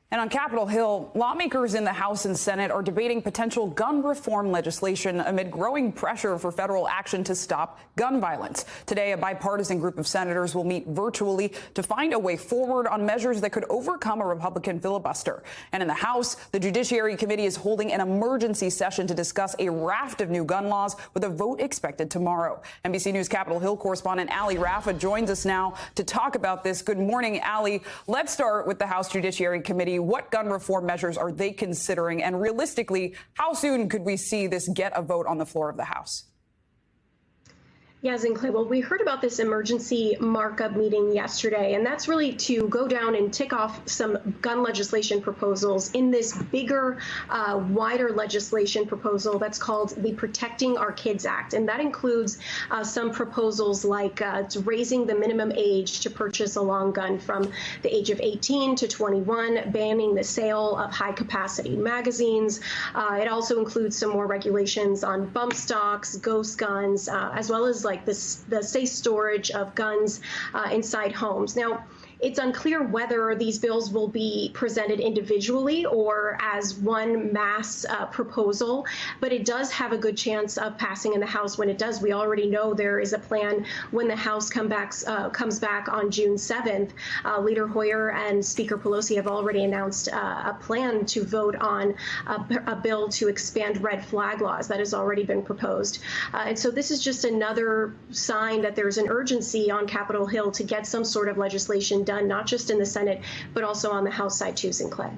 And on Capitol Hill, lawmakers in the House and Senate are debating potential gun reform legislation amid growing pressure for federal action to stop gun violence. Today, a bipartisan group of senators will meet virtually to find a way forward on measures that could overcome a Republican filibuster. And in the House, the Judiciary Committee is holding an emergency session to discuss a raft of new gun laws with a vote expected tomorrow. NBC News Capitol Hill correspondent Allie Raffa joins us now to talk about this. Good morning, Allie. Let's start with the House Judiciary Committee. What gun reform measures are they considering? And realistically, how soon could we see this get a vote on the floor of the House? Yes, and Clay, well, we heard about this emergency markup meeting yesterday, and that's really to go down and tick off some gun legislation proposals in this bigger, wider legislation proposal that's called the Protecting Our Kids Act. And that includes some proposals like raising the minimum age to purchase a long gun from the age of 18 to 21, banning the sale of high-capacity magazines. It also includes some more regulations on bump stocks, ghost guns, as well as like the safe storage of guns inside homes. Now, it's unclear whether these bills will be presented individually or as one mass proposal, but it does have a good chance of passing in the House when it does. We already know there is a plan when the House comes back on June 7th. Leader Hoyer and Speaker Pelosi have already announced a plan to vote on a bill to expand red flag laws that has already been proposed. And so this is just another sign that there's an urgency on Capitol Hill to get some sort of legislation done, not just in the Senate, but also on the House side too, Sinclair.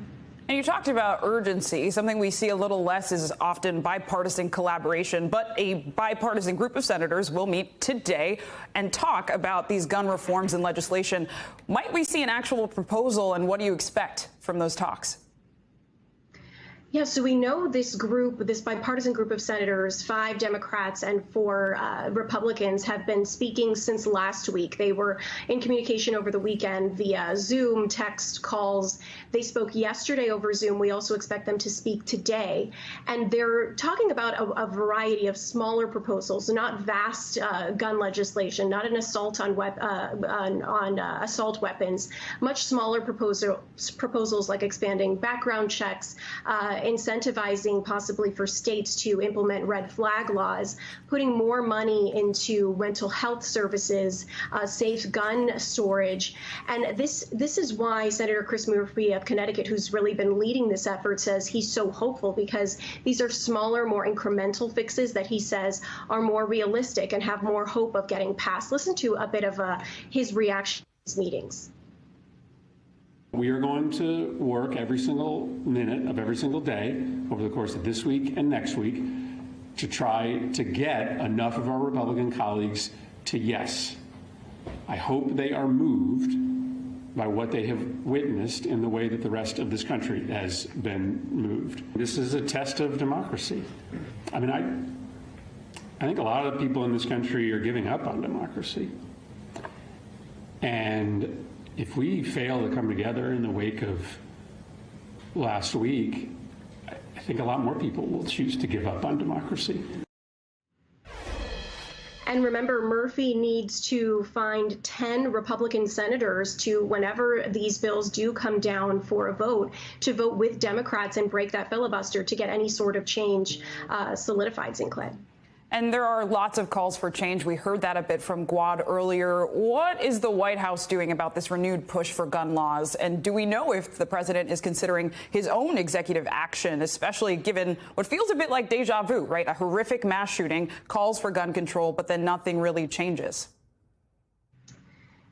And you talked about urgency. Something we see a little less is often bipartisan collaboration, but a bipartisan group of senators will meet today and talk about these gun reforms and legislation. Might we see an actual proposal, and what do you expect from those talks? Yeah, so we know this group, this bipartisan group of senators, 5 Democrats and 4 Republicans, have been speaking since last week. They were in communication over the weekend via Zoom, text, calls. They spoke yesterday over Zoom. We also expect them to speak today. And they're talking about a variety of smaller proposals, not vast gun legislation, not an assault on assault weapons, much smaller proposals like expanding background checks, incentivizing possibly for states to implement red flag laws, putting more money into mental health services, safe gun storage. And this is why Senator Chris Murphy of Connecticut, who's really been leading this effort, says he's so hopeful because these are smaller, more incremental fixes that he says are more realistic and have more hope of getting passed. Listen to a bit of his reaction to these meetings. We are going to work every single minute of every single day over the course of this week and next week to try to get enough of our Republican colleagues to yes. I hope they are moved by what they have witnessed in the way that the rest of this country has been moved. This is a test of democracy. I mean, I think a lot of the people in this country are giving up on democracy. And if we fail to come together in the wake of last week, I think a lot more people will choose to give up on democracy. And remember, Murphy needs to find 10 Republican senators to, whenever these bills do come down for a vote, to vote with Democrats and break that filibuster to get any sort of change solidified, Sinclair. And there are lots of calls for change. We heard that a bit from Guad earlier. What is the White House doing about this renewed push for gun laws? And do we know if the president is considering his own executive action, especially given what feels a bit like deja vu, right? A horrific mass shooting, calls for gun control, but then nothing really changes.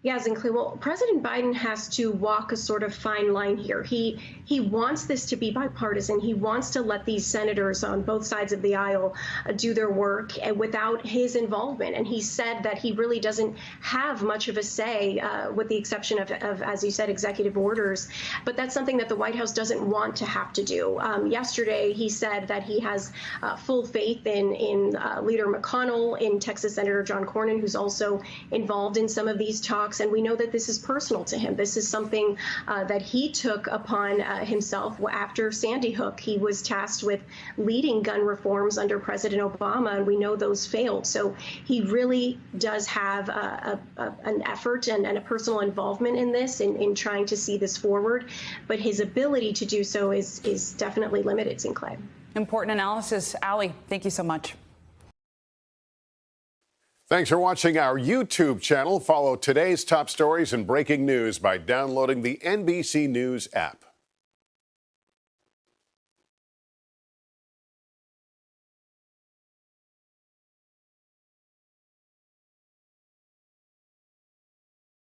Yeah, Zincley. Well, President Biden has to walk a sort of fine line here. He wants this to be bipartisan. He wants to let these senators on both sides of the aisle do their work without his involvement. And he said that he really doesn't have much of a say, with the exception of, as you said, executive orders. But that's something that the White House doesn't want to have to do. Yesterday, he said that he has full faith in Leader McConnell, in Texas Senator John Cornyn, who's also involved in some of these talks. folks. And we know that this is personal to him. This is something that he took upon himself after Sandy Hook. He was tasked with leading gun reforms under President Obama, and we know those failed. So he really does have an effort and a personal involvement in this, in trying to see this forward. But his ability to do so is definitely limited, Sinclair. Important analysis. Allie, thank you so much. Thanks for watching our YouTube channel. Follow today's top stories and breaking news by downloading the NBC News app.